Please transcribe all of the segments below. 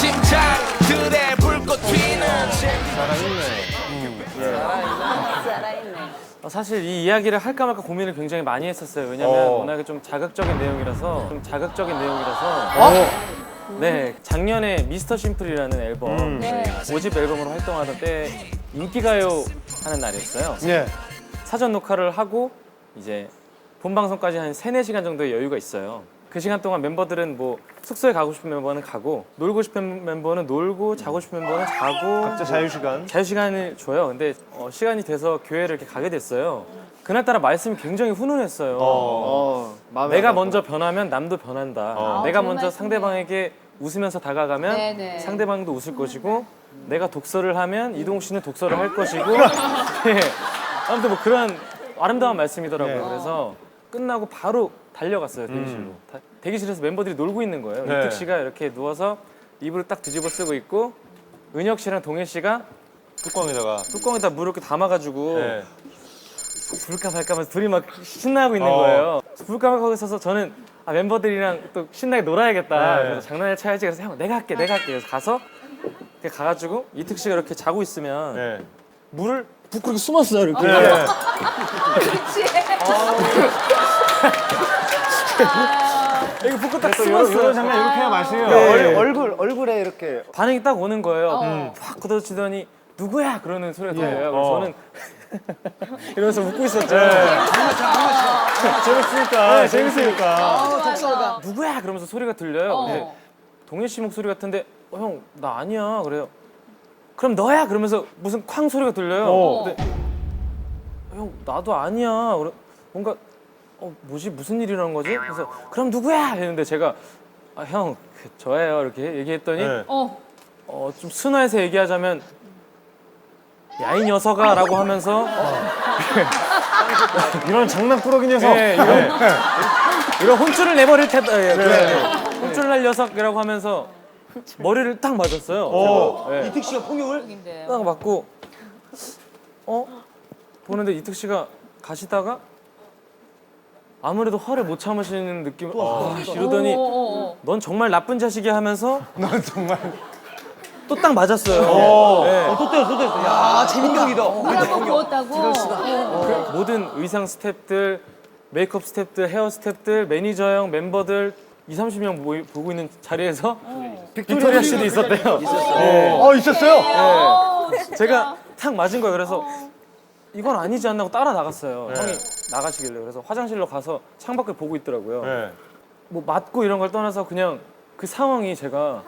심장들의 불꽃 튀는 사실 이 이야기를 할까 말까 고민을 굉장히 많이 했었어요. 왜냐면 워낙에 좀 자극적인 내용이라서. 네, 작년에 미스터 심플이라는 앨범, 네. 5집 앨범으로 활동하던 때 인기가요 하는 날이었어요. 예. 사전 녹화를 하고 이제 본 방송까지 한 3-4시간 정도의 여유가 있어요. 그 시간 동안 멤버들은 뭐 숙소에 가고 싶은 멤버는 가고, 놀고 싶은 멤버는 놀고, 자고 싶은 멤버는 자고, 각자 자유시간. 자유시간을 줘요. 근데 시간이 돼서 교회를 이렇게 가게 됐어요. 그날따라 말씀이 굉장히 훈훈했어요. 내가 먼저 변하면 남도 변한다. 내가 좋은 먼저 말씀이네요. 상대방에게 웃으면서 다가가면 네네. 상대방도 웃을 것이고, 내가 독서를 하면 이동욱 씨는 독서를 할 것이고. 네. 아무튼 뭐 그런 아름다운 말씀이더라고요. 네. 그래서 끝나고 바로 달려갔어요, 대기실로. 대기실에서 멤버들이 놀고 있는 거예요. 네. 이특 씨가 이렇게 누워서 이불을 딱 뒤집어 쓰고 있고, 은혁 씨랑 동해 씨가 뚜껑에다 물을 이렇게 담아가지고 네. 불까 말까 하면서 둘이 막 신나고 있는 거예요. 불까 말까 하고 있어서 저는 멤버들이랑 또 신나게 놀아야겠다. 네. 그래서 장난을 쳐야지. 그래서 형 내가 할게. 그래서 가서 이렇게 가가지고 이특 씨가 이렇게 자고 있으면 네. 물을 붓고 이렇게 숨었어요. 이렇게. 네. 이렇게 붓고 딱 또 숨었어요. 이런 장면 이렇게 해야 맛이에요. 네. 얼굴에 이렇게 반응이 딱 오는 거예요. 확 걷어치더니 누구야? 그러는 소리가 들려요. 그래서 저는 이러면서 웃고 있었죠. 재밌으니까. 네, 재밌으니까. 독서가. 누구야? 그러면서 소리가 들려요. 근데 동현 씨 목소리 같은데 형 나 아니야. 그래요. 그럼 너야? 그러면서 무슨 쾅 소리가 들려요. 근데 형 나도 아니야. 뭔가 뭐지? 무슨 일이라는 거지? 그래서 그럼 누구야? 했는데 제가 형 저예요. 이렇게 얘기했더니 네. 좀 순화해서 얘기하자면 야 이 녀석아라고 하면서 이런 장난꾸러기 녀석. 네, 이런 혼쭐을 내버릴 테다. 혼쭐 날 녀석이라고 하면서 머리를 딱 맞았어요. 제가. 이특 씨가 폭력을 딱 맞고 보는데 이특 씨가 가시다가 아무래도 화를 못 참으시는 느낌. 이러더니 넌 정말 나쁜 자식이야 하면서 난 정말. 또 딱 맞았어요. 네. 또 때렸어. 야, 재민경이다. 물 한번 부었다고. 모든 의상 스태프들, 메이크업 스태프들, 헤어 스태프들, 매니저 형, 멤버들 20-30명 보고 있는 자리에서 빅토리아 씨도 있었대요. 있었어요? 제가 탁 맞은 거예요. 그래서 이건 아니지 않나 하고 따라 나갔어요. 형이 나가시길래. 그래서 화장실로 가서 창밖을 보고 있더라고요. 네. 뭐 맞고 이런 걸 떠나서 그냥 그 상황이 제가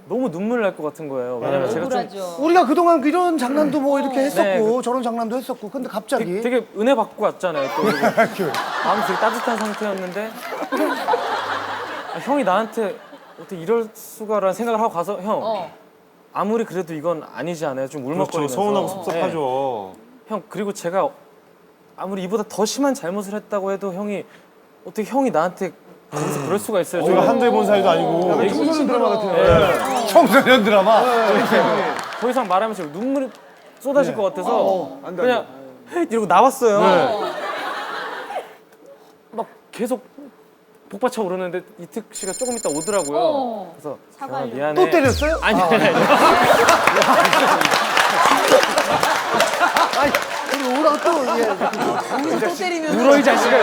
너무 눈물 날 것 같은 거예요. 왜냐면 제가 좀 억울하죠. 우리가 그동안 이런 장난도 뭐 이렇게 했었고 네. 저런 장난도 했었고 근데 갑자기 되게 은혜 받고 왔잖아요. 또 그리고 마음이 되게 따뜻한 상태였는데 형이 나한테 어떻게 이럴 수가라는 생각을 하고 가서 형 아무리 그래도 이건 아니지 않아요? 좀 그렇죠. 울먹거리면서 서운하고 섭섭하죠. 형 그리고 제가 아무리 이보다 더 심한 잘못을 했다고 해도 형이 어떻게 형이 나한테 거기서 그럴 수가 있어요? 우리가 한두 해 본 사이도 아니고. 청소년 드라마 같은 네. 청소년 드라마. 더 이상 말하면 지금 눈물이 쏟아질 것 같아서 그냥 헤이 이러고 나왔어요. 막 계속 복받쳐 오르는데 이특 씨가 조금 있다 오더라고요. 그래서 기현아 미안해. 또 때렸어요? 아니. 그리고 오라가 또 또 때리면. 울어 이 자식아.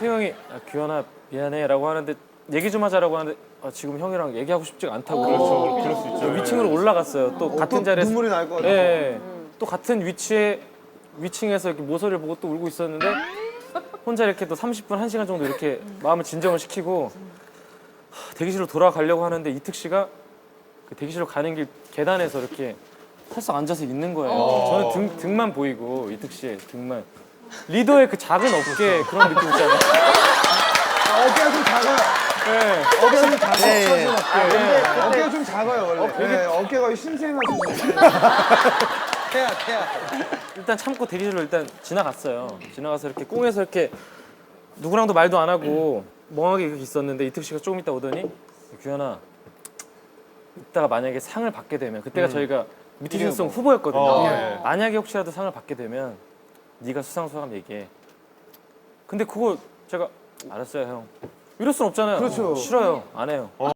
태형이 규현아 미안해라고 하는데 얘기 좀 하자라고 하는데 지금 형이랑 얘기하고 싶지가 않다고. 그렇죠. 그럴 수 있죠. 위층으로 올라갔어요. 또 같은 자리에서 눈물이 날 것 같아. 예. 또 같은 위층에서 이렇게 모서리를 보고 또 울고 있었는데 혼자 이렇게 또 30분, 1시간 정도 이렇게 마음을 진정을 시키고 대기실로 돌아가려고 하는데 이특 씨가 그 대기실로 가는 길 계단에서 이렇게 살짝 앉아서 있는 거예요. 저는 등만 보이고 이특 씨의 등만. 리더의 그 작은 어깨 그런 느낌 있잖아요. 어깨가 좀 작아요. 네. 어깨가 좀 작아요. 어깨가 좀 작아요 원래. 네, 어깨가 신생아서. 태야. 일단 참고 대기실로 일단 지나갔어요. 지나가서 이렇게 꽁에서 이렇게 누구랑도 말도 안 하고 멍하게 이렇게 있었는데 이특 씨가 조금 있다 오더니 규현아 이따가 만약에 상을 받게 되면 그때가 저희가 뮤지션송 후보였거든요. 만약에 혹시라도 상을 받게 되면 네가 수상소감 얘기해. 근데 그거 제가 알았어요 형. 이럴 순 없잖아요. 그렇죠. 싫어요. 안 해요.